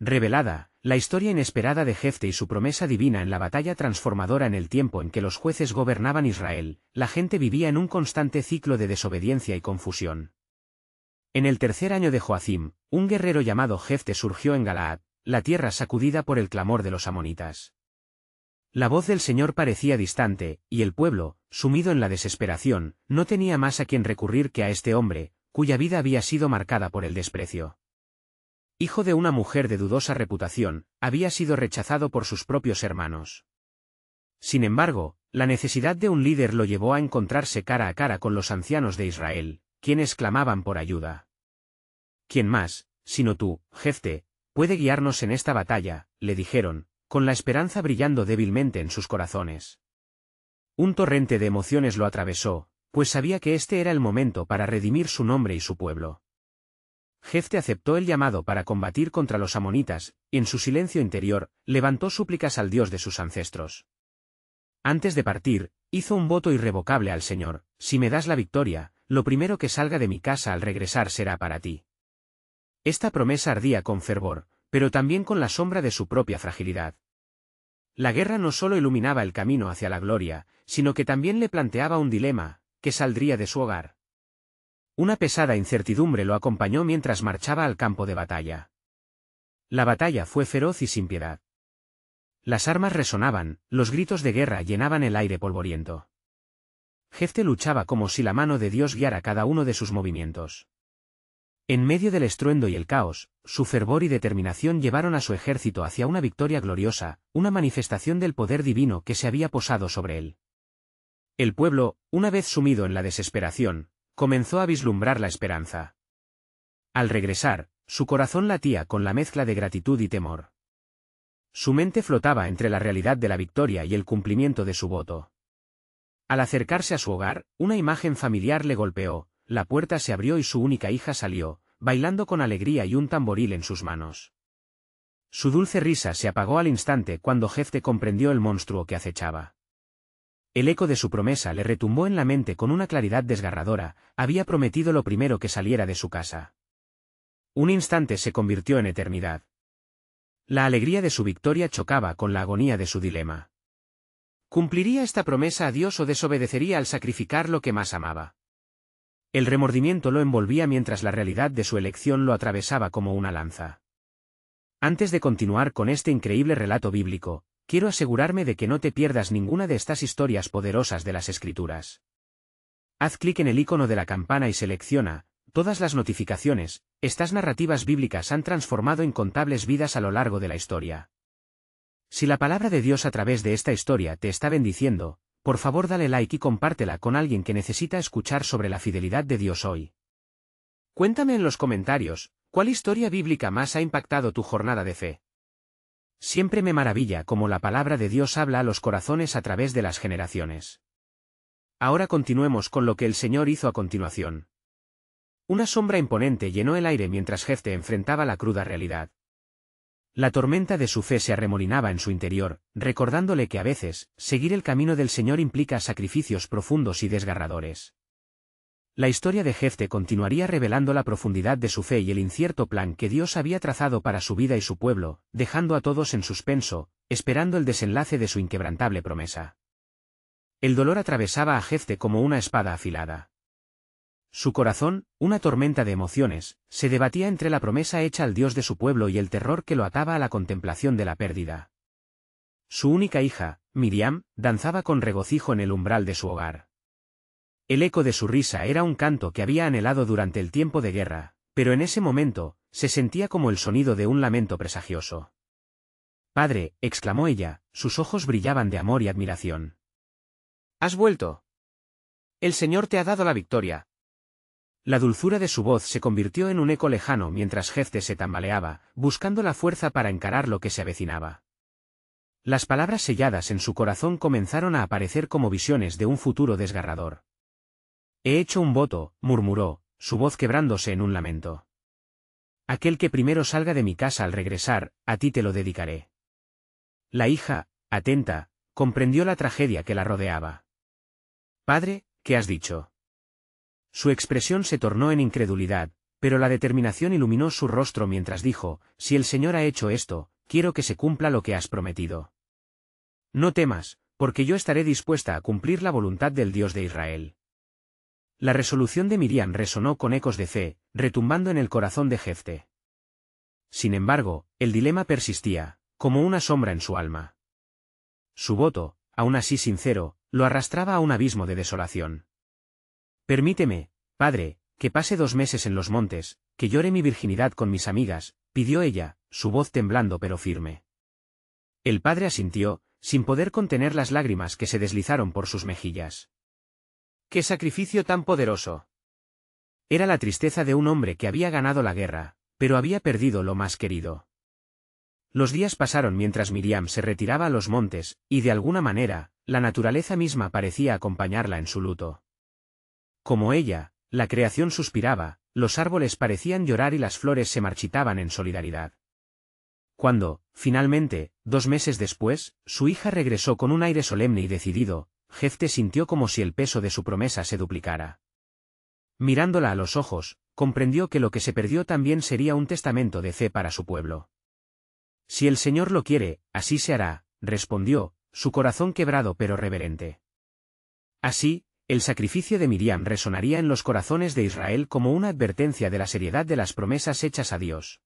Revelada, la historia inesperada de Jefte y su promesa divina en la batalla transformadora. En el tiempo en que los jueces gobernaban Israel, la gente vivía en un constante ciclo de desobediencia y confusión. En el tercer año de Joacim, un guerrero llamado Jefte surgió en Galaad, la tierra sacudida por el clamor de los amonitas. La voz del Señor parecía distante, y el pueblo, sumido en la desesperación, no tenía más a quien recurrir que a este hombre, cuya vida había sido marcada por el desprecio. Hijo de una mujer de dudosa reputación, había sido rechazado por sus propios hermanos. Sin embargo, la necesidad de un líder lo llevó a encontrarse cara a cara con los ancianos de Israel, quienes clamaban por ayuda. ¿Quién más, sino tú, Jefte, puede guiarnos en esta batalla?, le dijeron, con la esperanza brillando débilmente en sus corazones. Un torrente de emociones lo atravesó, pues sabía que este era el momento para redimir su nombre y su pueblo. Jefte aceptó el llamado para combatir contra los amonitas, y en su silencio interior, levantó súplicas al Dios de sus ancestros. Antes de partir, hizo un voto irrevocable al Señor: si me das la victoria, lo primero que salga de mi casa al regresar será para ti. Esta promesa ardía con fervor, pero también con la sombra de su propia fragilidad. La guerra no solo iluminaba el camino hacia la gloria, sino que también le planteaba un dilema: ¿qué saldría de su hogar? Una pesada incertidumbre lo acompañó mientras marchaba al campo de batalla. La batalla fue feroz y sin piedad. Las armas resonaban, los gritos de guerra llenaban el aire polvoriento. Jefte luchaba como si la mano de Dios guiara cada uno de sus movimientos. En medio del estruendo y el caos, su fervor y determinación llevaron a su ejército hacia una victoria gloriosa, una manifestación del poder divino que se había posado sobre él. El pueblo, una vez sumido en la desesperación, comenzó a vislumbrar la esperanza. Al regresar, su corazón latía con la mezcla de gratitud y temor. Su mente flotaba entre la realidad de la victoria y el cumplimiento de su voto. Al acercarse a su hogar, una imagen familiar le golpeó, la puerta se abrió y su única hija salió, bailando con alegría y un tamboril en sus manos. Su dulce risa se apagó al instante cuando Jefte comprendió el monstruo que acechaba. El eco de su promesa le retumbó en la mente con una claridad desgarradora: había prometido lo primero que saliera de su casa. Un instante se convirtió en eternidad. La alegría de su victoria chocaba con la agonía de su dilema. ¿Cumpliría esta promesa a Dios o desobedecería al sacrificar lo que más amaba? El remordimiento lo envolvía mientras la realidad de su elección lo atravesaba como una lanza. Antes de continuar con este increíble relato bíblico, quiero asegurarme de que no te pierdas ninguna de estas historias poderosas de las Escrituras. Haz clic en el icono de la campana y selecciona todas las notificaciones. Estas narrativas bíblicas han transformado incontables vidas a lo largo de la historia. Si la palabra de Dios a través de esta historia te está bendiciendo, por favor dale like y compártela con alguien que necesita escuchar sobre la fidelidad de Dios hoy. Cuéntame en los comentarios, ¿cuál historia bíblica más ha impactado tu jornada de fe? Siempre me maravilla cómo la palabra de Dios habla a los corazones a través de las generaciones. Ahora continuemos con lo que el Señor hizo a continuación. Una sombra imponente llenó el aire mientras Jefte enfrentaba la cruda realidad. La tormenta de su fe se arremolinaba en su interior, recordándole que a veces, seguir el camino del Señor implica sacrificios profundos y desgarradores. La historia de Jefte continuaría revelando la profundidad de su fe y el incierto plan que Dios había trazado para su vida y su pueblo, dejando a todos en suspenso, esperando el desenlace de su inquebrantable promesa. El dolor atravesaba a Jefte como una espada afilada. Su corazón, una tormenta de emociones, se debatía entre la promesa hecha al Dios de su pueblo y el terror que lo ataba a la contemplación de la pérdida. Su única hija, Miriam, danzaba con regocijo en el umbral de su hogar. El eco de su risa era un canto que había anhelado durante el tiempo de guerra, pero en ese momento, se sentía como el sonido de un lamento presagioso. «Padre», exclamó ella, sus ojos brillaban de amor y admiración. «¿Has vuelto? El Señor te ha dado la victoria». La dulzura de su voz se convirtió en un eco lejano mientras Jefte se tambaleaba, buscando la fuerza para encarar lo que se avecinaba. Las palabras selladas en su corazón comenzaron a aparecer como visiones de un futuro desgarrador. «He hecho un voto», murmuró, su voz quebrándose en un lamento. «Aquel que primero salga de mi casa al regresar, a ti te lo dedicaré». La hija, atenta, comprendió la tragedia que la rodeaba. «Padre, ¿qué has dicho?». Su expresión se tornó en incredulidad, Pero la determinación iluminó su rostro mientras dijo, si el Señor ha hecho esto, quiero que se cumpla lo que has prometido. No temas, porque yo estaré dispuesta a cumplir la voluntad del Dios de Israel. La resolución de Miriam resonó con ecos de fe, retumbando en el corazón de Jefté. Sin embargo, el dilema persistía, como una sombra en su alma. Su voto, aún así sincero, lo arrastraba a un abismo de desolación. Permíteme, padre, que pase 2 meses en los montes, que llore mi virginidad con mis amigas, pidió ella, su voz temblando pero firme. El padre asintió, sin poder contener las lágrimas que se deslizaron por sus mejillas. ¡Qué sacrificio tan poderoso! Era la tristeza de un hombre que había ganado la guerra, pero había perdido lo más querido. Los días pasaron mientras Miriam se retiraba a los montes, y de alguna manera, la naturaleza misma parecía acompañarla en su luto. Como ella, la creación suspiraba, los árboles parecían llorar y las flores se marchitaban en solidaridad. Cuando, finalmente, 2 meses después, su hija regresó con un aire solemne y decidido, Jefté sintió como si el peso de su promesa se duplicara. Mirándola a los ojos, comprendió que lo que se perdió también sería un testamento de fe para su pueblo. Si el Señor lo quiere, así se hará, respondió, su corazón quebrado pero reverente. Así, el sacrificio de Miriam resonaría en los corazones de Israel como una advertencia de la seriedad de las promesas hechas a Dios.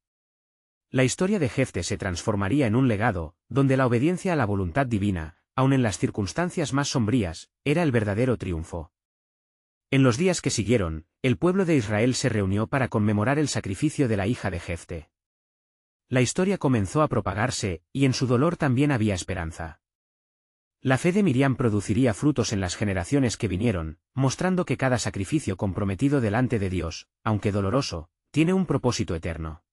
La historia de Jefté se transformaría en un legado, donde la obediencia a la voluntad divina, aun en las circunstancias más sombrías, era el verdadero triunfo. En los días que siguieron, el pueblo de Israel se reunió para conmemorar el sacrificio de la hija de Jefté. La historia comenzó a propagarse, y en su dolor también había esperanza. La fe de Miriam produciría frutos en las generaciones que vinieron, mostrando que cada sacrificio comprometido delante de Dios, aunque doloroso, tiene un propósito eterno.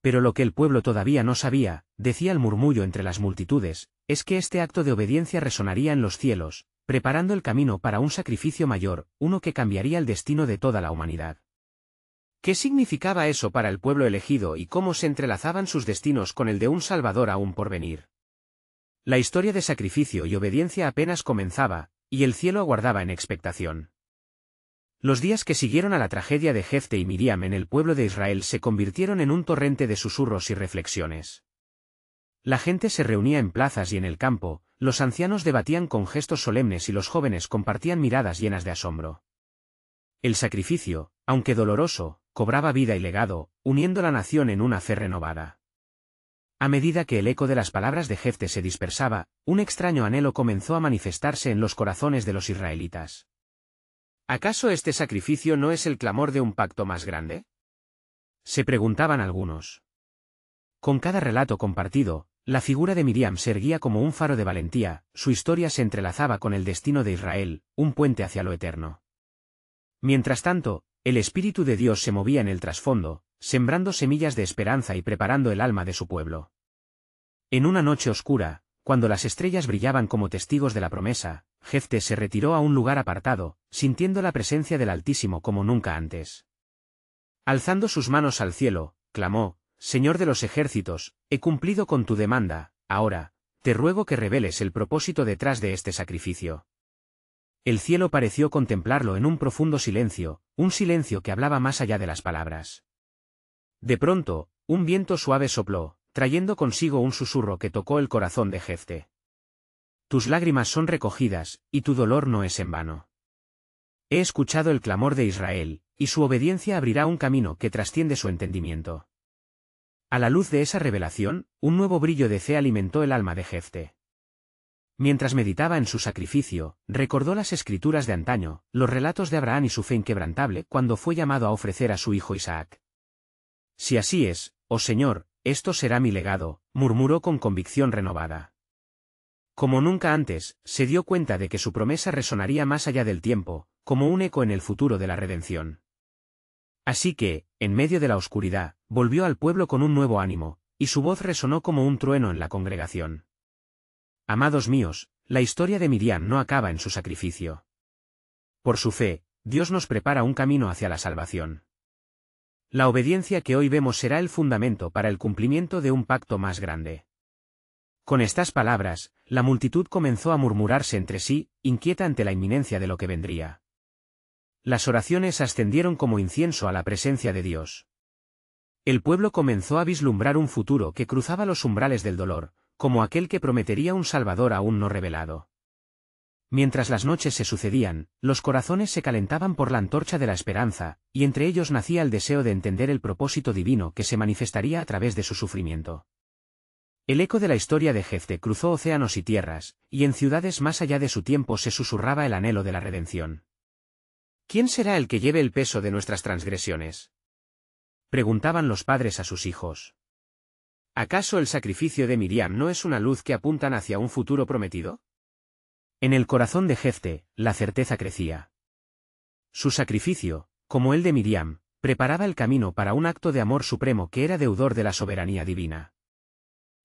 Pero lo que el pueblo todavía no sabía, decía el murmullo entre las multitudes, es que este acto de obediencia resonaría en los cielos, preparando el camino para un sacrificio mayor, uno que cambiaría el destino de toda la humanidad. ¿Qué significaba eso para el pueblo elegido y cómo se entrelazaban sus destinos con el de un Salvador aún por venir? La historia de sacrificio y obediencia apenas comenzaba, y el cielo aguardaba en expectación. Los días que siguieron a la tragedia de Jefté y Miriam en el pueblo de Israel se convirtieron en un torrente de susurros y reflexiones. La gente se reunía en plazas y en el campo, los ancianos debatían con gestos solemnes y los jóvenes compartían miradas llenas de asombro. El sacrificio, aunque doloroso, cobraba vida y legado, uniendo la nación en una fe renovada. A medida que el eco de las palabras de Jefté se dispersaba, un extraño anhelo comenzó a manifestarse en los corazones de los israelitas. ¿Acaso este sacrificio no es el clamor de un pacto más grande? Se preguntaban algunos. Con cada relato compartido, la figura de Miriam se erguía como un faro de valentía, su historia se entrelazaba con el destino de Israel, un puente hacia lo eterno. Mientras tanto, el Espíritu de Dios se movía en el trasfondo, sembrando semillas de esperanza y preparando el alma de su pueblo. En una noche oscura, cuando las estrellas brillaban como testigos de la promesa, Jefté se retiró a un lugar apartado, sintiendo la presencia del Altísimo como nunca antes. Alzando sus manos al cielo, clamó, Señor de los ejércitos, he cumplido con tu demanda, ahora, te ruego que reveles el propósito detrás de este sacrificio. El cielo pareció contemplarlo en un profundo silencio, un silencio que hablaba más allá de las palabras. De pronto, un viento suave sopló, trayendo consigo un susurro que tocó el corazón de Jefté. Tus lágrimas son recogidas, y tu dolor no es en vano. He escuchado el clamor de Israel, y su obediencia abrirá un camino que trasciende su entendimiento. A la luz de esa revelación, un nuevo brillo de fe alimentó el alma de Jefté. Mientras meditaba en su sacrificio, recordó las escrituras de antaño, los relatos de Abraham y su fe inquebrantable cuando fue llamado a ofrecer a su hijo Isaac. Si así es, oh Señor, esto será mi legado, murmuró con convicción renovada. Como nunca antes, se dio cuenta de que su promesa resonaría más allá del tiempo, como un eco en el futuro de la redención. Así que, en medio de la oscuridad, volvió al pueblo con un nuevo ánimo, y su voz resonó como un trueno en la congregación. Amados míos, la historia de Miriam no acaba en su sacrificio. Por su fe, Dios nos prepara un camino hacia la salvación. La obediencia que hoy vemos será el fundamento para el cumplimiento de un pacto más grande. Con estas palabras, la multitud comenzó a murmurarse entre sí, inquieta ante la inminencia de lo que vendría. Las oraciones ascendieron como incienso a la presencia de Dios. El pueblo comenzó a vislumbrar un futuro que cruzaba los umbrales del dolor, como aquel que prometería un Salvador aún no revelado. Mientras las noches se sucedían, los corazones se calentaban por la antorcha de la esperanza, y entre ellos nacía el deseo de entender el propósito divino que se manifestaría a través de su sufrimiento. El eco de la historia de Jefté cruzó océanos y tierras, y en ciudades más allá de su tiempo se susurraba el anhelo de la redención. ¿Quién será el que lleve el peso de nuestras transgresiones?, preguntaban los padres a sus hijos. ¿Acaso el sacrificio de Miriam no es una luz que apuntan hacia un futuro prometido? En el corazón de Jefté, la certeza crecía. Su sacrificio, como el de Miriam, preparaba el camino para un acto de amor supremo que era deudor de la soberanía divina.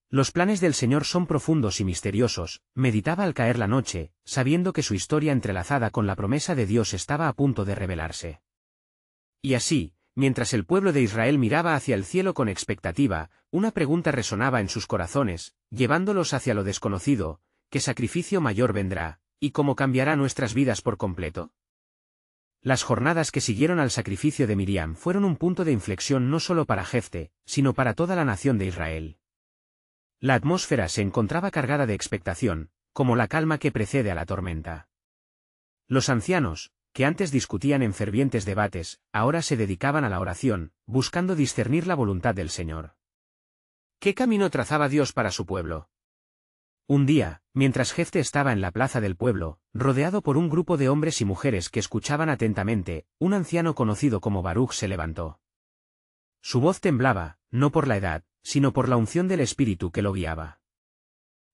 Los planes del Señor son profundos y misteriosos, meditaba al caer la noche, sabiendo que su historia entrelazada con la promesa de Dios estaba a punto de revelarse. Y así, mientras el pueblo de Israel miraba hacia el cielo con expectativa, una pregunta resonaba en sus corazones, llevándolos hacia lo desconocido: ¿qué sacrificio mayor vendrá, y cómo cambiará nuestras vidas por completo? Las jornadas que siguieron al sacrificio de Miriam fueron un punto de inflexión no solo para Jefté, sino para toda la nación de Israel. La atmósfera se encontraba cargada de expectación, como la calma que precede a la tormenta. Los ancianos, que antes discutían en fervientes debates, ahora se dedicaban a la oración, buscando discernir la voluntad del Señor. ¿Qué camino trazaba Dios para su pueblo? Un día, mientras Jefté estaba en la plaza del pueblo, rodeado por un grupo de hombres y mujeres que escuchaban atentamente, un anciano conocido como Baruch se levantó. Su voz temblaba, no por la edad, sino por la unción del Espíritu que lo guiaba.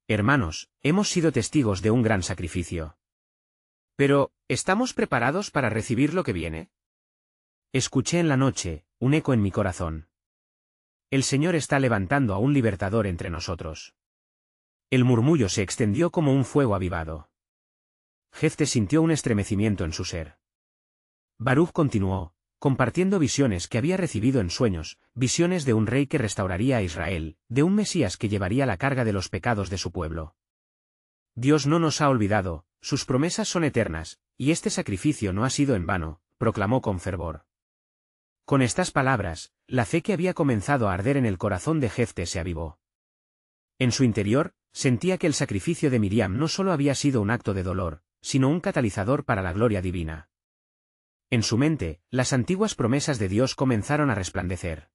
Hermanos, hemos sido testigos de un gran sacrificio. Pero, ¿estamos preparados para recibir lo que viene? Escuché en la noche, un eco en mi corazón. El Señor está levantando a un libertador entre nosotros. El murmullo se extendió como un fuego avivado. Jefté sintió un estremecimiento en su ser. Baruch continuó, compartiendo visiones que había recibido en sueños, visiones de un rey que restauraría a Israel, de un Mesías que llevaría la carga de los pecados de su pueblo. Dios no nos ha olvidado, sus promesas son eternas, y este sacrificio no ha sido en vano, proclamó con fervor. Con estas palabras, la fe que había comenzado a arder en el corazón de Jefté se avivó. En su interior, sentía que el sacrificio de Miriam no solo había sido un acto de dolor, sino un catalizador para la gloria divina. En su mente, las antiguas promesas de Dios comenzaron a resplandecer.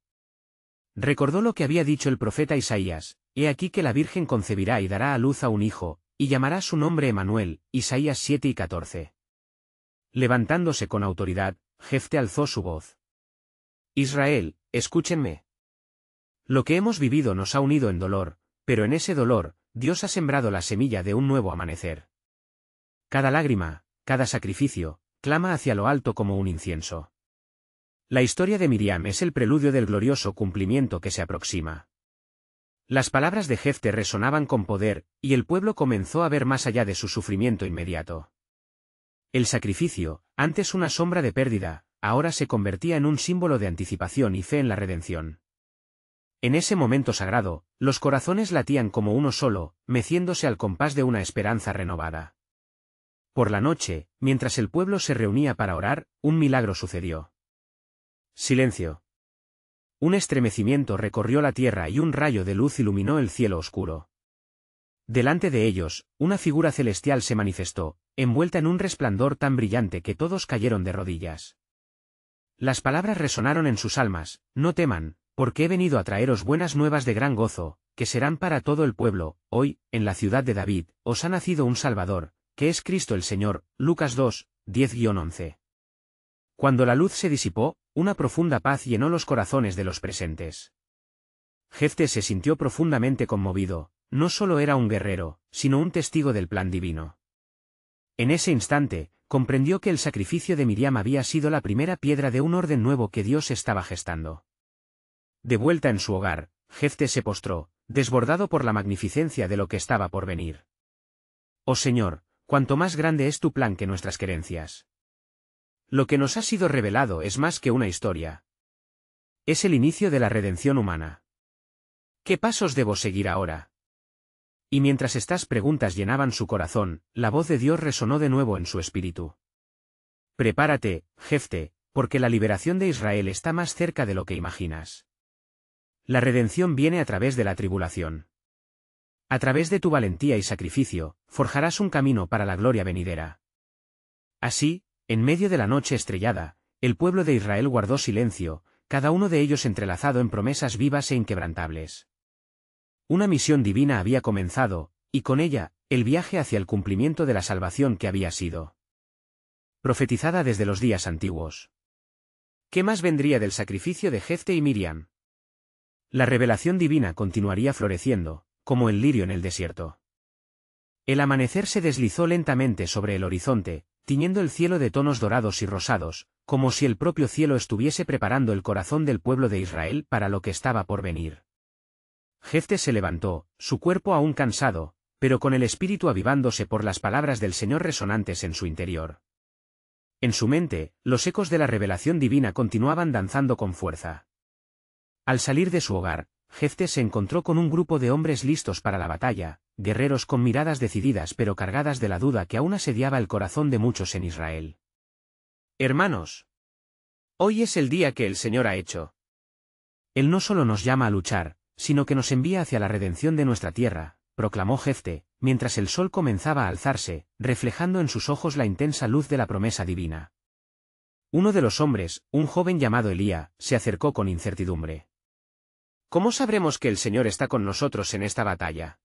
Recordó lo que había dicho el profeta Isaías: «He aquí que la Virgen concebirá y dará a luz a un hijo, y llamará su nombre Emanuel», Isaías 7 y 14. Levantándose con autoridad, Jefté alzó su voz. «Israel, escúchenme. Lo que hemos vivido nos ha unido en dolor, pero en ese dolor, Dios ha sembrado la semilla de un nuevo amanecer. Cada lágrima, cada sacrificio, clama hacia lo alto como un incienso. La historia de Miriam es el preludio del glorioso cumplimiento que se aproxima». Las palabras de Jefté resonaban con poder, y el pueblo comenzó a ver más allá de su sufrimiento inmediato. El sacrificio, antes una sombra de pérdida, ahora se convertía en un símbolo de anticipación y fe en la redención. En ese momento sagrado, los corazones latían como uno solo, meciéndose al compás de una esperanza renovada. Por la noche, mientras el pueblo se reunía para orar, un milagro sucedió. Silencio. Un estremecimiento recorrió la tierra y un rayo de luz iluminó el cielo oscuro. Delante de ellos, una figura celestial se manifestó, envuelta en un resplandor tan brillante que todos cayeron de rodillas. Las palabras resonaron en sus almas: «No teman, porque he venido a traeros buenas nuevas de gran gozo, que serán para todo el pueblo. Hoy, en la ciudad de David, os ha nacido un Salvador, que es Cristo el Señor». Lucas 2, 10-11. Cuando la luz se disipó, una profunda paz llenó los corazones de los presentes. Jefté se sintió profundamente conmovido, no solo era un guerrero, sino un testigo del plan divino. En ese instante, comprendió que el sacrificio de Miriam había sido la primera piedra de un orden nuevo que Dios estaba gestando. De vuelta en su hogar, Jefté se postró, desbordado por la magnificencia de lo que estaba por venir. «Oh Señor, cuánto más grande es tu plan que nuestras querencias. Lo que nos ha sido revelado es más que una historia. Es el inicio de la redención humana. ¿Qué pasos debo seguir ahora?». Y mientras estas preguntas llenaban su corazón, la voz de Dios resonó de nuevo en su espíritu. Prepárate, Jefte, porque la liberación de Israel está más cerca de lo que imaginas. La redención viene a través de la tribulación. A través de tu valentía y sacrificio, forjarás un camino para la gloria venidera. Así, en medio de la noche estrellada, el pueblo de Israel guardó silencio, cada uno de ellos entrelazado en promesas vivas e inquebrantables. Una misión divina había comenzado, y con ella, el viaje hacia el cumplimiento de la salvación que había sido profetizada desde los días antiguos. ¿Qué más vendría del sacrificio de Jefte y Miriam? La revelación divina continuaría floreciendo, como el lirio en el desierto. El amanecer se deslizó lentamente sobre el horizonte, tiñendo el cielo de tonos dorados y rosados, como si el propio cielo estuviese preparando el corazón del pueblo de Israel para lo que estaba por venir. Jefte se levantó, su cuerpo aún cansado, pero con el espíritu avivándose por las palabras del Señor resonantes en su interior. En su mente, los ecos de la revelación divina continuaban danzando con fuerza. Al salir de su hogar, Jefte se encontró con un grupo de hombres listos para la batalla, guerreros con miradas decididas pero cargadas de la duda que aún asediaba el corazón de muchos en Israel. Hermanos, hoy es el día que el Señor ha hecho. Él no solo nos llama a luchar, sino que nos envía hacia la redención de nuestra tierra, proclamó Jefte, mientras el sol comenzaba a alzarse, reflejando en sus ojos la intensa luz de la promesa divina. Uno de los hombres, un joven llamado Elía, se acercó con incertidumbre. ¿Cómo sabremos que el Señor está con nosotros en esta batalla?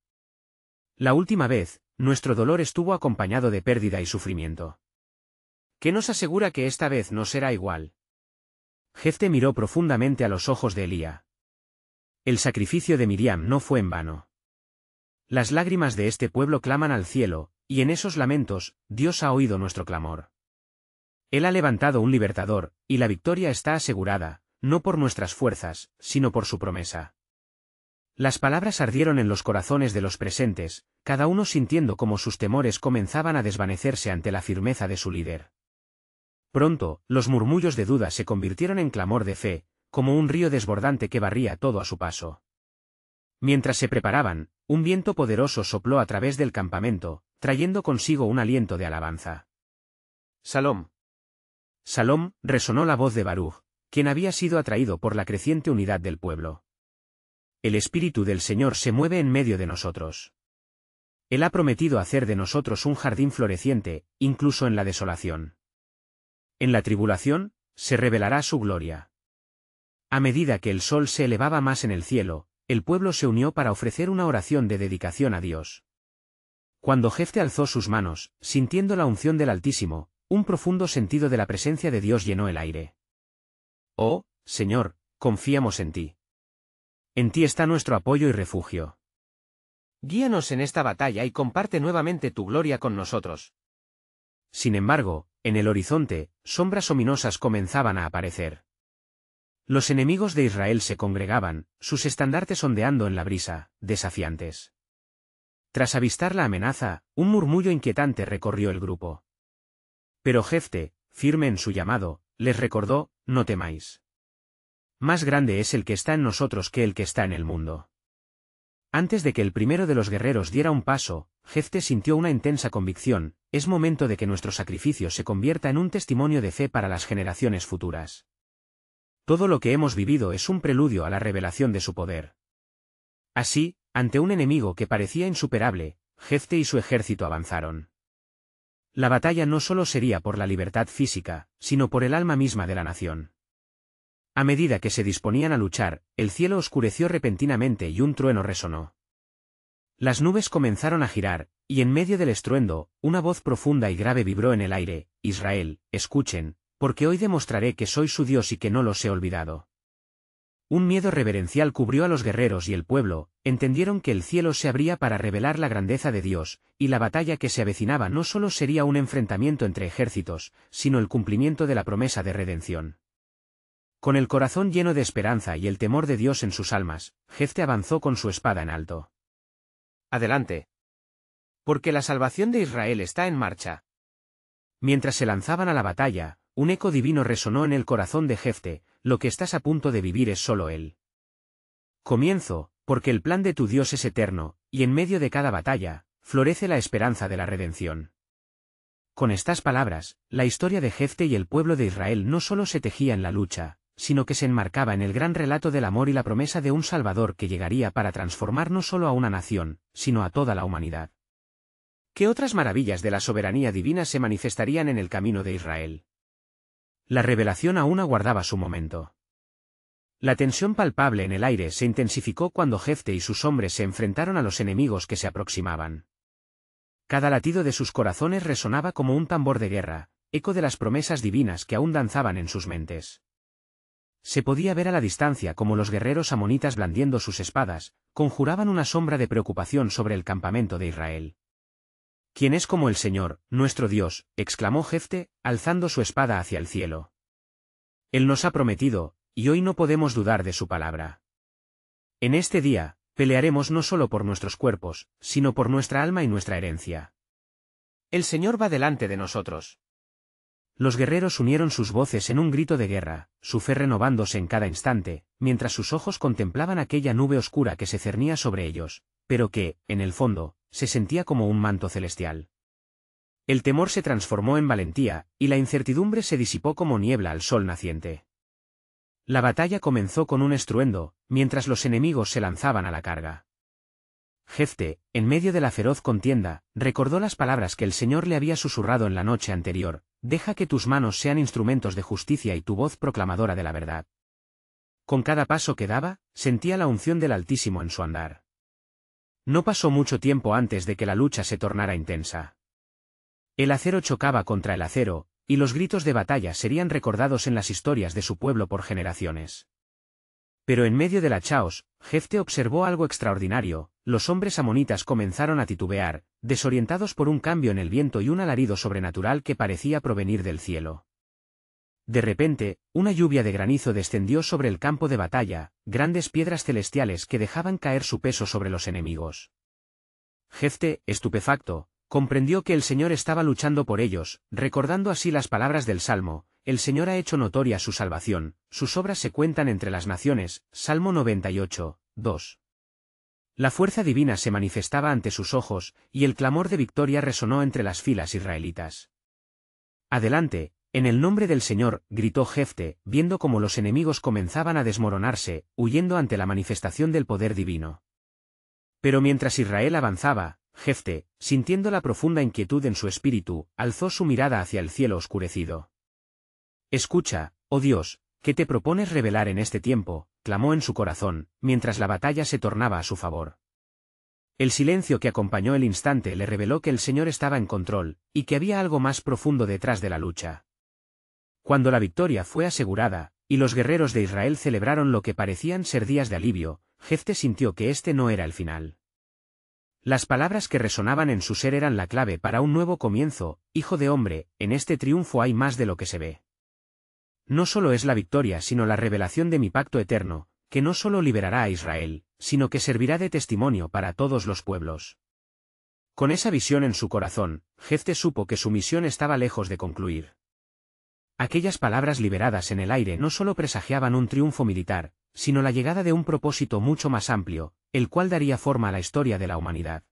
La última vez, nuestro dolor estuvo acompañado de pérdida y sufrimiento. ¿Qué nos asegura que esta vez no será igual? Jefte miró profundamente a los ojos de Elía. El sacrificio de Miriam no fue en vano. Las lágrimas de este pueblo claman al cielo, y en esos lamentos, Dios ha oído nuestro clamor. Él ha levantado un libertador, y la victoria está asegurada, no por nuestras fuerzas, sino por su promesa. Las palabras ardieron en los corazones de los presentes, cada uno sintiendo cómo sus temores comenzaban a desvanecerse ante la firmeza de su líder. Pronto, los murmullos de duda se convirtieron en clamor de fe, como un río desbordante que barría todo a su paso. Mientras se preparaban, un viento poderoso sopló a través del campamento, trayendo consigo un aliento de alabanza. Salom. Salom, resonó la voz de Baruch, quien había sido atraído por la creciente unidad del pueblo. El Espíritu del Señor se mueve en medio de nosotros. Él ha prometido hacer de nosotros un jardín floreciente, incluso en la desolación. En la tribulación, se revelará su gloria. A medida que el sol se elevaba más en el cielo, el pueblo se unió para ofrecer una oración de dedicación a Dios. Cuando Jefte alzó sus manos, sintiendo la unción del Altísimo, un profundo sentido de la presencia de Dios llenó el aire. Oh, Señor, confiamos en ti. En ti está nuestro apoyo y refugio. Guíanos en esta batalla y comparte nuevamente tu gloria con nosotros. Sin embargo, en el horizonte, sombras ominosas comenzaban a aparecer. Los enemigos de Israel se congregaban, sus estandartes ondeando en la brisa, desafiantes. Tras avistar la amenaza, un murmullo inquietante recorrió el grupo. Pero Jefte, firme en su llamado, les recordó: no temáis. Más grande es el que está en nosotros que el que está en el mundo. Antes de que el primero de los guerreros diera un paso, Jefte sintió una intensa convicción: es momento de que nuestro sacrificio se convierta en un testimonio de fe para las generaciones futuras. Todo lo que hemos vivido es un preludio a la revelación de su poder. Así, ante un enemigo que parecía insuperable, Jefte y su ejército avanzaron. La batalla no solo sería por la libertad física, sino por el alma misma de la nación. A medida que se disponían a luchar, el cielo oscureció repentinamente y un trueno resonó. Las nubes comenzaron a girar, y en medio del estruendo, una voz profunda y grave vibró en el aire: Israel, escuchen, porque hoy demostraré que soy su Dios y que no los he olvidado. Un miedo reverencial cubrió a los guerreros y el pueblo, entendieron que el cielo se abría para revelar la grandeza de Dios, y la batalla que se avecinaba no solo sería un enfrentamiento entre ejércitos, sino el cumplimiento de la promesa de redención. Con el corazón lleno de esperanza y el temor de Dios en sus almas, Jefte avanzó con su espada en alto. Adelante. Porque la salvación de Israel está en marcha. Mientras se lanzaban a la batalla, un eco divino resonó en el corazón de Jefte: lo que estás a punto de vivir es solo él. Comienzo, porque el plan de tu Dios es eterno, y en medio de cada batalla, florece la esperanza de la redención. Con estas palabras, la historia de Jefte y el pueblo de Israel no solo se tejía en la lucha, sino que se enmarcaba en el gran relato del amor y la promesa de un Salvador que llegaría para transformar no solo a una nación, sino a toda la humanidad. ¿Qué otras maravillas de la soberanía divina se manifestarían en el camino de Israel? La revelación aún aguardaba su momento. La tensión palpable en el aire se intensificó cuando Jefte y sus hombres se enfrentaron a los enemigos que se aproximaban. Cada latido de sus corazones resonaba como un tambor de guerra, eco de las promesas divinas que aún danzaban en sus mentes. Se podía ver a la distancia como los guerreros amonitas blandiendo sus espadas, conjuraban una sombra de preocupación sobre el campamento de Israel. «¿Quién es como el Señor, nuestro Dios?», exclamó Jefte, alzando su espada hacia el cielo. «Él nos ha prometido, y hoy no podemos dudar de su palabra. En este día, pelearemos no solo por nuestros cuerpos, sino por nuestra alma y nuestra herencia. El Señor va delante de nosotros». Los guerreros unieron sus voces en un grito de guerra, su fe renovándose en cada instante, mientras sus ojos contemplaban aquella nube oscura que se cernía sobre ellos, pero que, en el fondo, se sentía como un manto celestial. El temor se transformó en valentía, y la incertidumbre se disipó como niebla al sol naciente. La batalla comenzó con un estruendo, mientras los enemigos se lanzaban a la carga. Jefte, en medio de la feroz contienda, recordó las palabras que el Señor le había susurrado en la noche anterior: «Deja que tus manos sean instrumentos de justicia y tu voz proclamadora de la verdad». Con cada paso que daba, sentía la unción del Altísimo en su andar. No pasó mucho tiempo antes de que la lucha se tornara intensa. El acero chocaba contra el acero, y los gritos de batalla serían recordados en las historias de su pueblo por generaciones. Pero en medio de la chaos, Jefte observó algo extraordinario: los hombres amonitas comenzaron a titubear, desorientados por un cambio en el viento y un alarido sobrenatural que parecía provenir del cielo. De repente, una lluvia de granizo descendió sobre el campo de batalla, grandes piedras celestiales que dejaban caer su peso sobre los enemigos. Jefte, estupefacto, comprendió que el Señor estaba luchando por ellos, recordando así las palabras del Salmo: «El Señor ha hecho notoria su salvación, sus obras se cuentan entre las naciones». Salmo 98, 2. La fuerza divina se manifestaba ante sus ojos, y el clamor de victoria resonó entre las filas israelitas. «Adelante, en el nombre del Señor», gritó Jefte, viendo cómo los enemigos comenzaban a desmoronarse, huyendo ante la manifestación del poder divino. Pero mientras Israel avanzaba, Jefte, sintiendo la profunda inquietud en su espíritu, alzó su mirada hacia el cielo oscurecido. «Escucha, oh Dios, ¿qué te propones revelar en este tiempo?», clamó en su corazón, mientras la batalla se tornaba a su favor. El silencio que acompañó el instante le reveló que el Señor estaba en control, y que había algo más profundo detrás de la lucha. Cuando la victoria fue asegurada, y los guerreros de Israel celebraron lo que parecían ser días de alivio, Jefte sintió que este no era el final. Las palabras que resonaban en su ser eran la clave para un nuevo comienzo: «Hijo de hombre, en este triunfo hay más de lo que se ve. No solo es la victoria sino la revelación de mi pacto eterno, que no solo liberará a Israel, sino que servirá de testimonio para todos los pueblos». Con esa visión en su corazón, Jefte supo que su misión estaba lejos de concluir. Aquellas palabras liberadas en el aire no solo presagiaban un triunfo militar, sino la llegada de un propósito mucho más amplio, el cual daría forma a la historia de la humanidad.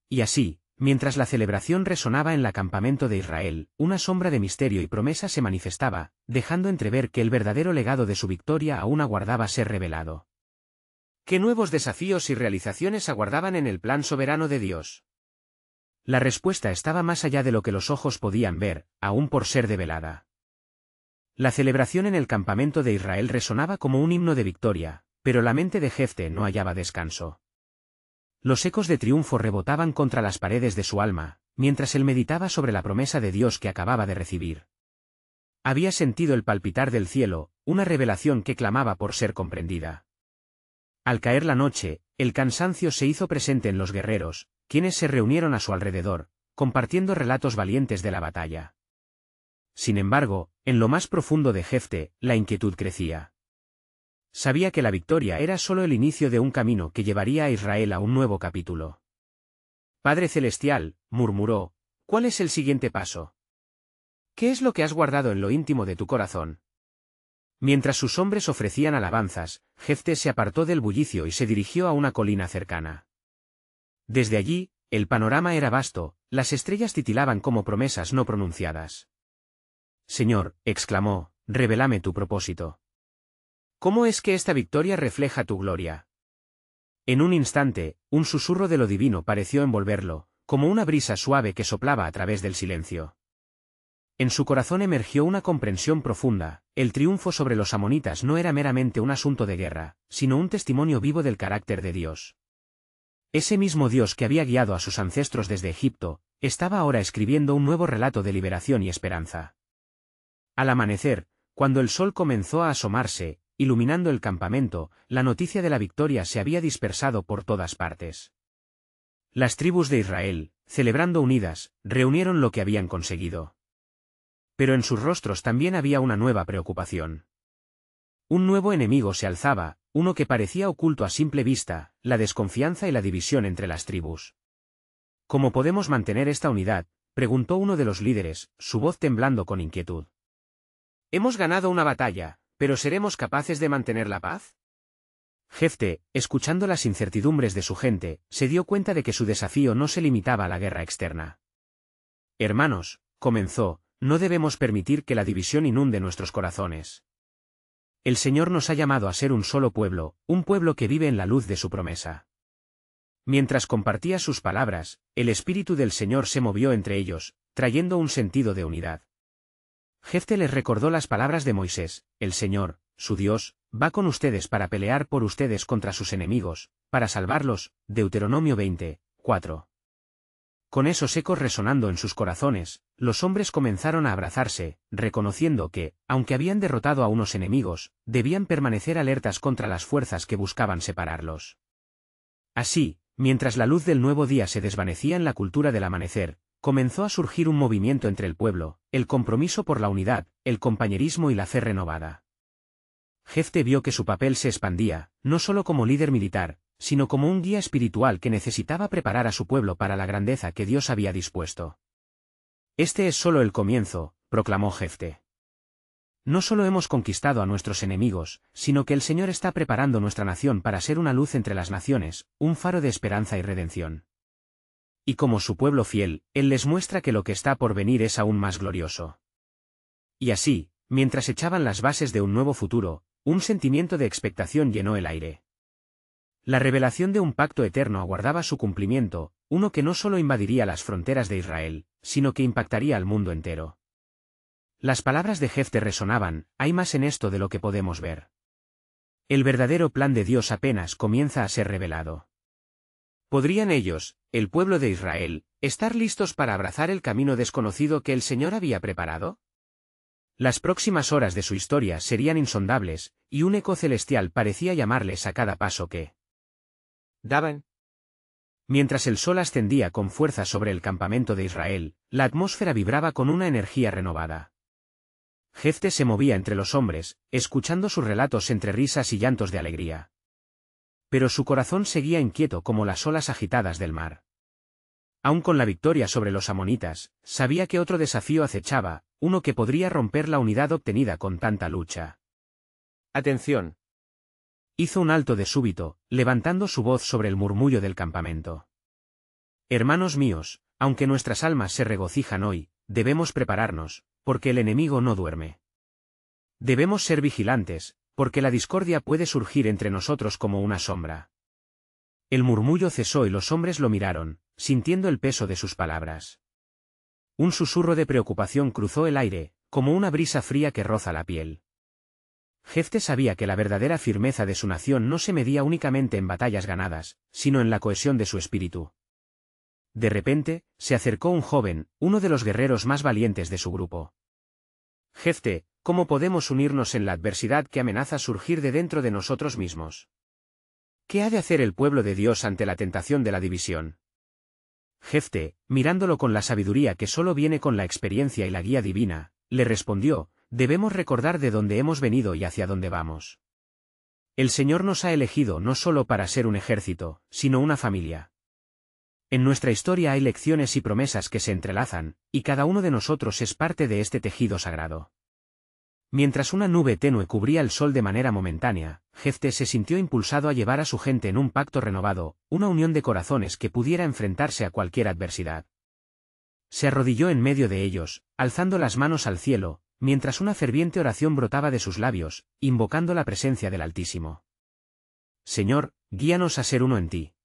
Y así, mientras la celebración resonaba en el campamento de Israel, una sombra de misterio y promesa se manifestaba, dejando entrever que el verdadero legado de su victoria aún aguardaba ser revelado. ¿Qué nuevos desafíos y realizaciones aguardaban en el plan soberano de Dios? La respuesta estaba más allá de lo que los ojos podían ver, aún por ser develada. La celebración en el campamento de Israel resonaba como un himno de victoria, pero la mente de Jefte no hallaba descanso. Los ecos de triunfo rebotaban contra las paredes de su alma, mientras él meditaba sobre la promesa de Dios que acababa de recibir. Había sentido el palpitar del cielo, una revelación que clamaba por ser comprendida. Al caer la noche, el cansancio se hizo presente en los guerreros, quienes se reunieron a su alrededor, compartiendo relatos valientes de la batalla. Sin embargo, en lo más profundo de Jefte, la inquietud crecía. Sabía que la victoria era solo el inicio de un camino que llevaría a Israel a un nuevo capítulo. «Padre Celestial», murmuró, «¿cuál es el siguiente paso? ¿Qué es lo que has guardado en lo íntimo de tu corazón?». Mientras sus hombres ofrecían alabanzas, Jefte se apartó del bullicio y se dirigió a una colina cercana. Desde allí, el panorama era vasto: las estrellas titilaban como promesas no pronunciadas. Señor, exclamó, revélame tu propósito. ¿Cómo es que esta victoria refleja tu gloria? En un instante, un susurro de lo divino pareció envolverlo, como una brisa suave que soplaba a través del silencio. En su corazón emergió una comprensión profunda: el triunfo sobre los amonitas no era meramente un asunto de guerra, sino un testimonio vivo del carácter de Dios. Ese mismo Dios que había guiado a sus ancestros desde Egipto, estaba ahora escribiendo un nuevo relato de liberación y esperanza. Al amanecer, cuando el sol comenzó a asomarse, iluminando el campamento, la noticia de la victoria se había dispersado por todas partes. Las tribus de Israel, celebrando unidas, reunieron lo que habían conseguido. Pero en sus rostros también había una nueva preocupación. Un nuevo enemigo se alzaba, uno que parecía oculto a simple vista: la desconfianza y la división entre las tribus. ¿Cómo podemos mantener esta unidad?, preguntó uno de los líderes, su voz temblando con inquietud. Hemos ganado una batalla, pero ¿seremos capaces de mantener la paz? Jefté, escuchando las incertidumbres de su gente, se dio cuenta de que su desafío no se limitaba a la guerra externa. Hermanos, comenzó, no debemos permitir que la división inunde nuestros corazones. El Señor nos ha llamado a ser un solo pueblo, un pueblo que vive en la luz de su promesa. Mientras compartía sus palabras, el Espíritu del Señor se movió entre ellos, trayendo un sentido de unidad. Jefté les recordó las palabras de Moisés: el Señor, su Dios, va con ustedes para pelear por ustedes contra sus enemigos, para salvarlos. Deuteronomio 20:4. Con esos ecos resonando en sus corazones, los hombres comenzaron a abrazarse, reconociendo que, aunque habían derrotado a unos enemigos, debían permanecer alertas contra las fuerzas que buscaban separarlos. Así, mientras la luz del nuevo día se desvanecía en la cultura del amanecer, comenzó a surgir un movimiento entre el pueblo: el compromiso por la unidad, el compañerismo y la fe renovada. Jefté vio que su papel se expandía, no solo como líder militar, sino como un guía espiritual que necesitaba preparar a su pueblo para la grandeza que Dios había dispuesto. Este es solo el comienzo, proclamó Jefté. No solo hemos conquistado a nuestros enemigos, sino que el Señor está preparando nuestra nación para ser una luz entre las naciones, un faro de esperanza y redención. Y como su pueblo fiel, Él les muestra que lo que está por venir es aún más glorioso. Y así, mientras echaban las bases de un nuevo futuro, un sentimiento de expectación llenó el aire. La revelación de un pacto eterno aguardaba su cumplimiento, uno que no solo invadiría las fronteras de Israel, sino que impactaría al mundo entero. Las palabras de Jefté resonaban: hay más en esto de lo que podemos ver. El verdadero plan de Dios apenas comienza a ser revelado. ¿Podrían ellos, el pueblo de Israel, estar listos para abrazar el camino desconocido que el Señor había preparado? Las próximas horas de su historia serían insondables, y un eco celestial parecía llamarles a cada paso que daban. Mientras el sol ascendía con fuerza sobre el campamento de Israel, la atmósfera vibraba con una energía renovada. Jefté se movía entre los hombres, escuchando sus relatos entre risas y llantos de alegría. Pero su corazón seguía inquieto como las olas agitadas del mar. Aun con la victoria sobre los amonitas, sabía que otro desafío acechaba, uno que podría romper la unidad obtenida con tanta lucha. ¡Atención! Hizo un alto de súbito, levantando su voz sobre el murmullo del campamento. Hermanos míos, aunque nuestras almas se regocijan hoy, debemos prepararnos, porque el enemigo no duerme. Debemos ser vigilantes, porque la discordia puede surgir entre nosotros como una sombra. El murmullo cesó y los hombres lo miraron, sintiendo el peso de sus palabras. Un susurro de preocupación cruzó el aire, como una brisa fría que roza la piel. Jefté sabía que la verdadera firmeza de su nación no se medía únicamente en batallas ganadas, sino en la cohesión de su espíritu. De repente, se acercó un joven, uno de los guerreros más valientes de su grupo. Jefté, ¿cómo podemos unirnos en la adversidad que amenaza surgir de dentro de nosotros mismos? ¿Qué ha de hacer el pueblo de Dios ante la tentación de la división? Jefté, mirándolo con la sabiduría que solo viene con la experiencia y la guía divina, le respondió: debemos recordar de dónde hemos venido y hacia dónde vamos. El Señor nos ha elegido no solo para ser un ejército, sino una familia. En nuestra historia hay lecciones y promesas que se entrelazan, y cada uno de nosotros es parte de este tejido sagrado. Mientras una nube tenue cubría el sol de manera momentánea, Jefté se sintió impulsado a llevar a su gente en un pacto renovado, una unión de corazones que pudiera enfrentarse a cualquier adversidad. Se arrodilló en medio de ellos, alzando las manos al cielo, mientras una ferviente oración brotaba de sus labios, invocando la presencia del Altísimo. Señor, guíanos a ser uno en ti.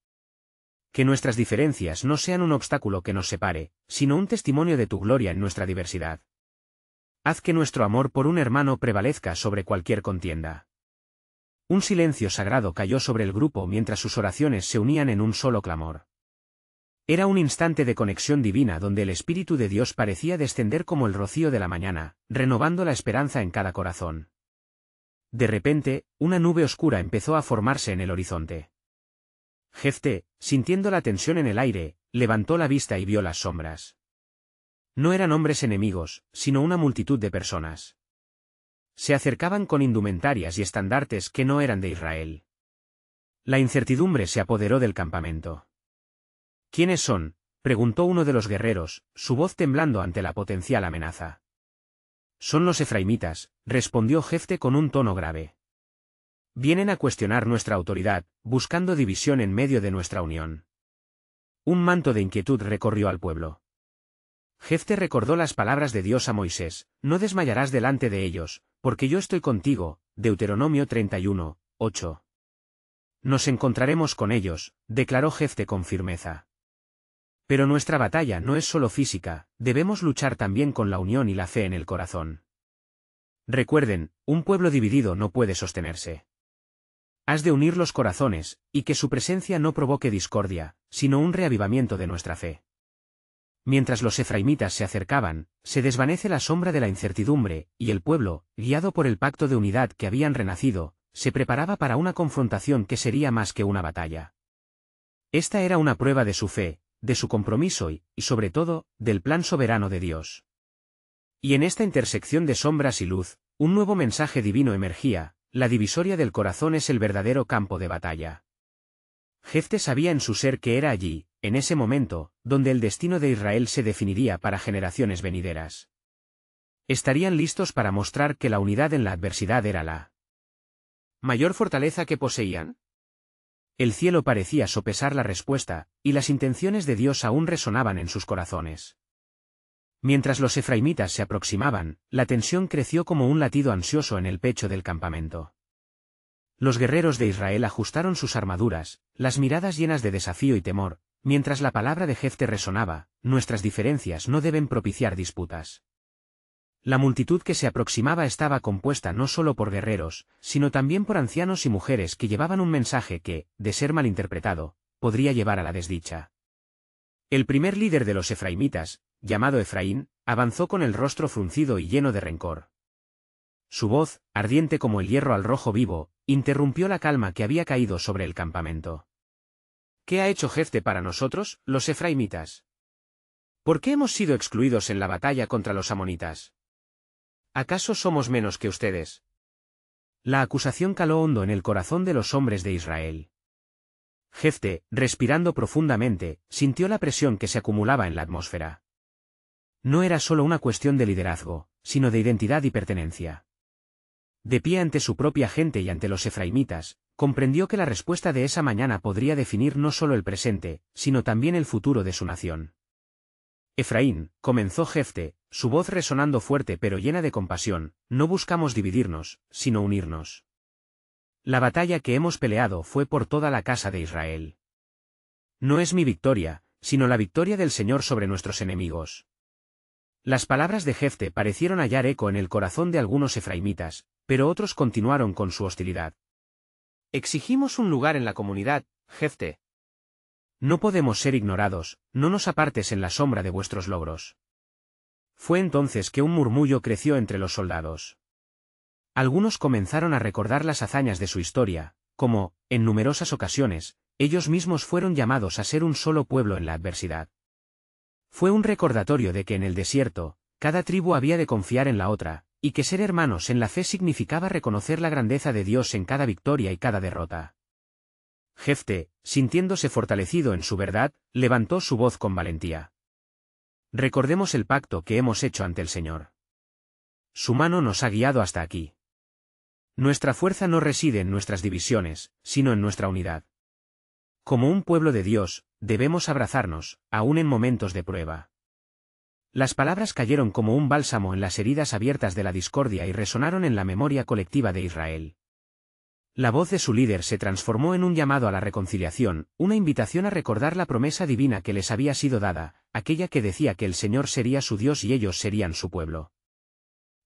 Que nuestras diferencias no sean un obstáculo que nos separe, sino un testimonio de tu gloria en nuestra diversidad. Haz que nuestro amor por un hermano prevalezca sobre cualquier contienda. Un silencio sagrado cayó sobre el grupo mientras sus oraciones se unían en un solo clamor. Era un instante de conexión divina donde el Espíritu de Dios parecía descender como el rocío de la mañana, renovando la esperanza en cada corazón. De repente, una nube oscura empezó a formarse en el horizonte. Jefté, sintiendo la tensión en el aire, levantó la vista y vio las sombras. No eran hombres enemigos, sino una multitud de personas. Se acercaban con indumentarias y estandartes que no eran de Israel. La incertidumbre se apoderó del campamento. ¿Quiénes son?, preguntó uno de los guerreros, su voz temblando ante la potencial amenaza. Son los efraimitas, respondió Jefté con un tono grave. Vienen a cuestionar nuestra autoridad, buscando división en medio de nuestra unión. Un manto de inquietud recorrió al pueblo. Jefté recordó las palabras de Dios a Moisés: no desmayarás delante de ellos, porque yo estoy contigo, Deuteronomio 31, 8. Nos encontraremos con ellos, declaró Jefté con firmeza. Pero nuestra batalla no es solo física, debemos luchar también con la unión y la fe en el corazón. Recuerden, un pueblo dividido no puede sostenerse. Has de unir los corazones, y que su presencia no provoque discordia, sino un reavivamiento de nuestra fe. Mientras los efraimitas se acercaban, se desvanece la sombra de la incertidumbre, y el pueblo, guiado por el pacto de unidad que habían renacido, se preparaba para una confrontación que sería más que una batalla. Esta era una prueba de su fe, de su compromiso y, sobre todo, del plan soberano de Dios. Y en esta intersección de sombras y luz, un nuevo mensaje divino emergía: la divisoria del corazón es el verdadero campo de batalla. Jefté sabía en su ser que era allí, en ese momento, donde el destino de Israel se definiría para generaciones venideras. Estarían listos para mostrar que la unidad en la adversidad era la mayor fortaleza que poseían. El cielo parecía sopesar la respuesta, y las intenciones de Dios aún resonaban en sus corazones. Mientras los efraimitas se aproximaban, la tensión creció como un latido ansioso en el pecho del campamento. Los guerreros de Israel ajustaron sus armaduras, las miradas llenas de desafío y temor, mientras la palabra de Jefté resonaba: nuestras diferencias no deben propiciar disputas. La multitud que se aproximaba estaba compuesta no solo por guerreros, sino también por ancianos y mujeres que llevaban un mensaje que, de ser malinterpretado, podría llevar a la desdicha. El primer líder de los efraimitas, llamado Efraín, avanzó con el rostro fruncido y lleno de rencor. Su voz, ardiente como el hierro al rojo vivo, interrumpió la calma que había caído sobre el campamento. ¿Qué ha hecho Jefté para nosotros, los efraimitas? ¿Por qué hemos sido excluidos en la batalla contra los amonitas? ¿Acaso somos menos que ustedes? La acusación caló hondo en el corazón de los hombres de Israel. Jefté, respirando profundamente, sintió la presión que se acumulaba en la atmósfera. No era solo una cuestión de liderazgo, sino de identidad y pertenencia. De pie ante su propia gente y ante los efraimitas, comprendió que la respuesta de esa mañana podría definir no solo el presente, sino también el futuro de su nación. Efraín, comenzó Jefté, su voz resonando fuerte pero llena de compasión, no buscamos dividirnos, sino unirnos. La batalla que hemos peleado fue por toda la casa de Israel. No es mi victoria, sino la victoria del Señor sobre nuestros enemigos. Las palabras de Jefté parecieron hallar eco en el corazón de algunos efraimitas, pero otros continuaron con su hostilidad. Exigimos un lugar en la comunidad, Jefté. No podemos ser ignorados, no nos apartes en la sombra de vuestros logros. Fue entonces que un murmullo creció entre los soldados. Algunos comenzaron a recordar las hazañas de su historia, como, en numerosas ocasiones, ellos mismos fueron llamados a ser un solo pueblo en la adversidad. Fue un recordatorio de que en el desierto, cada tribu había de confiar en la otra, y que ser hermanos en la fe significaba reconocer la grandeza de Dios en cada victoria y cada derrota. Jefté, sintiéndose fortalecido en su verdad, levantó su voz con valentía. Recordemos el pacto que hemos hecho ante el Señor. Su mano nos ha guiado hasta aquí. Nuestra fuerza no reside en nuestras divisiones, sino en nuestra unidad. Como un pueblo de Dios, debemos abrazarnos, aún en momentos de prueba. Las palabras cayeron como un bálsamo en las heridas abiertas de la discordia y resonaron en la memoria colectiva de Israel. La voz de su líder se transformó en un llamado a la reconciliación, una invitación a recordar la promesa divina que les había sido dada, aquella que decía que el Señor sería su Dios y ellos serían su pueblo.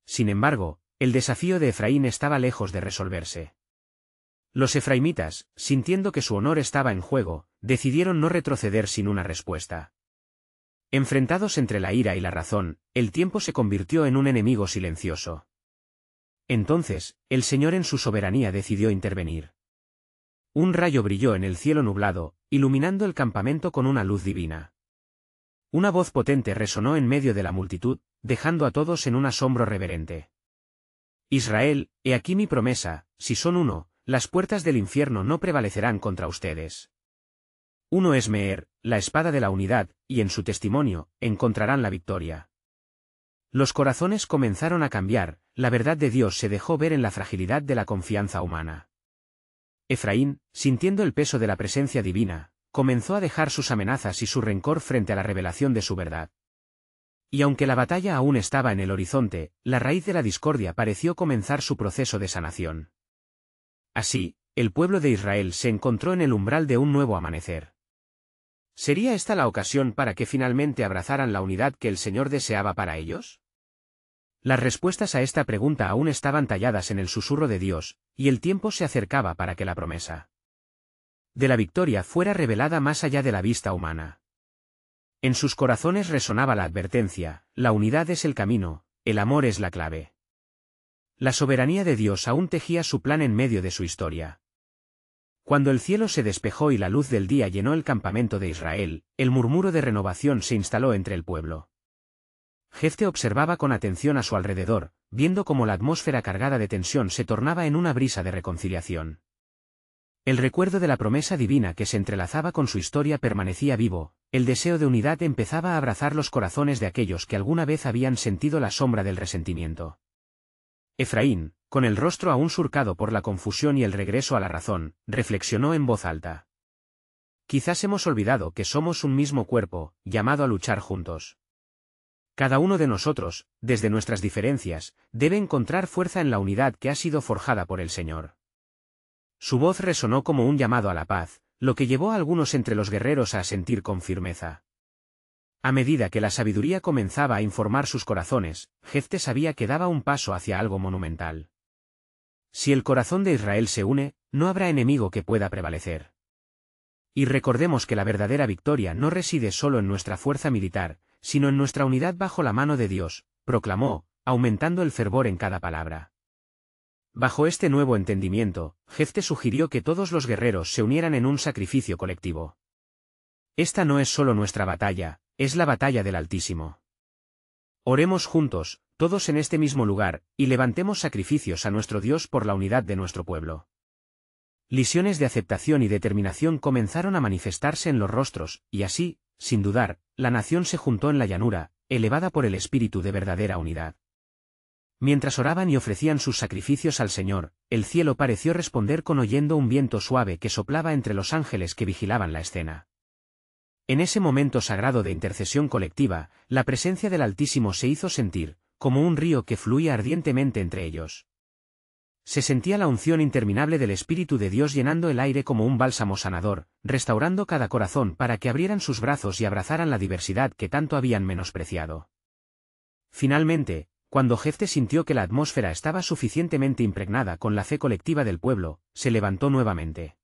Sin embargo, el desafío de Efraín estaba lejos de resolverse. Los efraimitas, sintiendo que su honor estaba en juego, decidieron no retroceder sin una respuesta. Enfrentados entre la ira y la razón, el tiempo se convirtió en un enemigo silencioso. Entonces, el Señor en su soberanía decidió intervenir. Un rayo brilló en el cielo nublado, iluminando el campamento con una luz divina. Una voz potente resonó en medio de la multitud, dejando a todos en un asombro reverente. Israel, he aquí mi promesa, si son uno, las puertas del infierno no prevalecerán contra ustedes. Uno es Meher, la espada de la unidad, y en su testimonio, encontrarán la victoria. Los corazones comenzaron a cambiar, la verdad de Dios se dejó ver en la fragilidad de la confianza humana. Efraín, sintiendo el peso de la presencia divina, comenzó a dejar sus amenazas y su rencor frente a la revelación de su verdad. Y aunque la batalla aún estaba en el horizonte, la raíz de la discordia pareció comenzar su proceso de sanación. Así, el pueblo de Israel se encontró en el umbral de un nuevo amanecer. ¿Sería esta la ocasión para que finalmente abrazaran la unidad que el Señor deseaba para ellos? Las respuestas a esta pregunta aún estaban talladas en el susurro de Dios, y el tiempo se acercaba para que la promesa de la victoria fuera revelada más allá de la vista humana. En sus corazones resonaba la advertencia: la unidad es el camino, el amor es la clave. La soberanía de Dios aún tejía su plan en medio de su historia. Cuando el cielo se despejó y la luz del día llenó el campamento de Israel, el murmuro de renovación se instaló entre el pueblo. Jefte observaba con atención a su alrededor, viendo cómo la atmósfera cargada de tensión se tornaba en una brisa de reconciliación. El recuerdo de la promesa divina que se entrelazaba con su historia permanecía vivo, el deseo de unidad empezaba a abrazar los corazones de aquellos que alguna vez habían sentido la sombra del resentimiento. Efraín, con el rostro aún surcado por la confusión y el regreso a la razón, reflexionó en voz alta. Quizás hemos olvidado que somos un mismo cuerpo, llamado a luchar juntos. Cada uno de nosotros, desde nuestras diferencias, debe encontrar fuerza en la unidad que ha sido forjada por el Señor. Su voz resonó como un llamado a la paz, lo que llevó a algunos entre los guerreros a asentir con firmeza. A medida que la sabiduría comenzaba a informar sus corazones, Jefte sabía que daba un paso hacia algo monumental. Si el corazón de Israel se une, no habrá enemigo que pueda prevalecer. Y recordemos que la verdadera victoria no reside solo en nuestra fuerza militar, sino en nuestra unidad bajo la mano de Dios, proclamó, aumentando el fervor en cada palabra. Bajo este nuevo entendimiento, Jefte sugirió que todos los guerreros se unieran en un sacrificio colectivo. Esta no es solo nuestra batalla, es la batalla del Altísimo. Oremos juntos, todos en este mismo lugar, y levantemos sacrificios a nuestro Dios por la unidad de nuestro pueblo. Lisiones de aceptación y determinación comenzaron a manifestarse en los rostros, y así, sin dudar, la nación se juntó en la llanura, elevada por el espíritu de verdadera unidad. Mientras oraban y ofrecían sus sacrificios al Señor, el cielo pareció responder con oyendo un viento suave que soplaba entre los ángeles que vigilaban la escena. En ese momento sagrado de intercesión colectiva, la presencia del Altísimo se hizo sentir, como un río que fluía ardientemente entre ellos. Se sentía la unción interminable del Espíritu de Dios llenando el aire como un bálsamo sanador, restaurando cada corazón para que abrieran sus brazos y abrazaran la diversidad que tanto habían menospreciado. Finalmente, cuando Jefte sintió que la atmósfera estaba suficientemente impregnada con la fe colectiva del pueblo, se levantó nuevamente.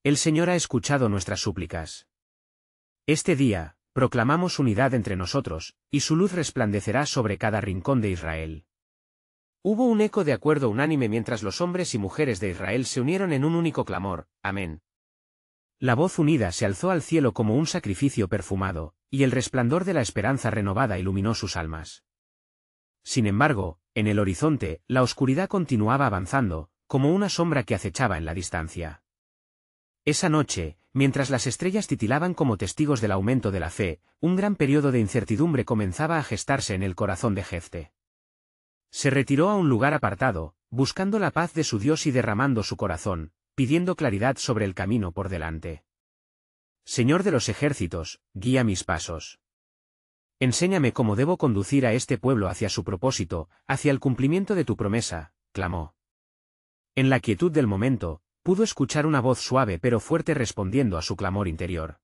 El Señor ha escuchado nuestras súplicas. Este día, proclamamos unidad entre nosotros, y su luz resplandecerá sobre cada rincón de Israel. Hubo un eco de acuerdo unánime mientras los hombres y mujeres de Israel se unieron en un único clamor: amén. La voz unida se alzó al cielo como un sacrificio perfumado, y el resplandor de la esperanza renovada iluminó sus almas. Sin embargo, en el horizonte, la oscuridad continuaba avanzando, como una sombra que acechaba en la distancia. Esa noche, mientras las estrellas titilaban como testigos del aumento de la fe, un gran periodo de incertidumbre comenzaba a gestarse en el corazón de Jefte. Se retiró a un lugar apartado, buscando la paz de su Dios y derramando su corazón, pidiendo claridad sobre el camino por delante. Señor de los ejércitos, guía mis pasos. Enséñame cómo debo conducir a este pueblo hacia su propósito, hacia el cumplimiento de tu promesa, clamó. En la quietud del momento, pudo escuchar una voz suave pero fuerte respondiendo a su clamor interior.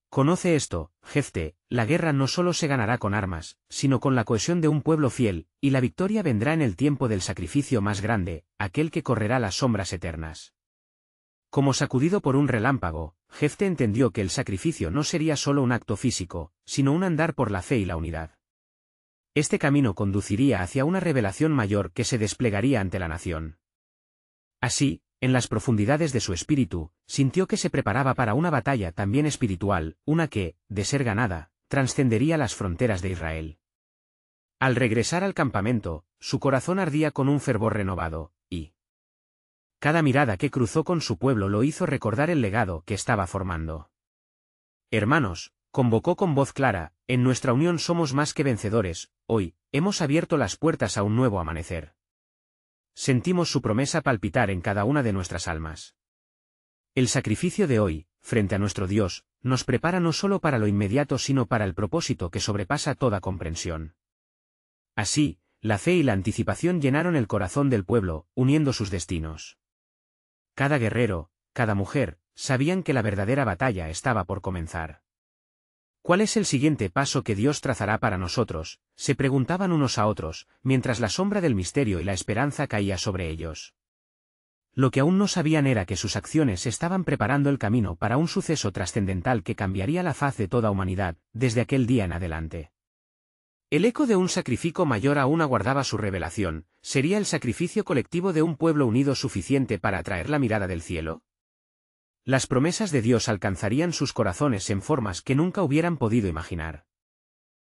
Conoce esto, Jefté, la guerra no solo se ganará con armas, sino con la cohesión de un pueblo fiel, y la victoria vendrá en el tiempo del sacrificio más grande, aquel que correrá las sombras eternas. Como sacudido por un relámpago, Jefté entendió que el sacrificio no sería solo un acto físico, sino un andar por la fe y la unidad. Este camino conduciría hacia una revelación mayor que se desplegaría ante la nación. Así, en las profundidades de su espíritu, sintió que se preparaba para una batalla también espiritual, una que, de ser ganada, trascendería las fronteras de Israel. Al regresar al campamento, su corazón ardía con un fervor renovado, y cada mirada que cruzó con su pueblo lo hizo recordar el legado que estaba formando. Hermanos, convocó con voz clara, en nuestra unión somos más que vencedores, hoy, hemos abierto las puertas a un nuevo amanecer. Sentimos su promesa palpitar en cada una de nuestras almas. El sacrificio de hoy, frente a nuestro Dios, nos prepara no solo para lo inmediato sino para el propósito que sobrepasa toda comprensión. Así, la fe y la anticipación llenaron el corazón del pueblo, uniendo sus destinos. Cada guerrero, cada mujer, sabían que la verdadera batalla estaba por comenzar. ¿Cuál es el siguiente paso que Dios trazará para nosotros?, se preguntaban unos a otros, mientras la sombra del misterio y la esperanza caía sobre ellos. Lo que aún no sabían era que sus acciones estaban preparando el camino para un suceso trascendental que cambiaría la faz de toda humanidad, desde aquel día en adelante. El eco de un sacrificio mayor aún aguardaba su revelación. ¿Sería el sacrificio colectivo de un pueblo unido suficiente para atraer la mirada del cielo? Las promesas de Dios alcanzarían sus corazones en formas que nunca hubieran podido imaginar.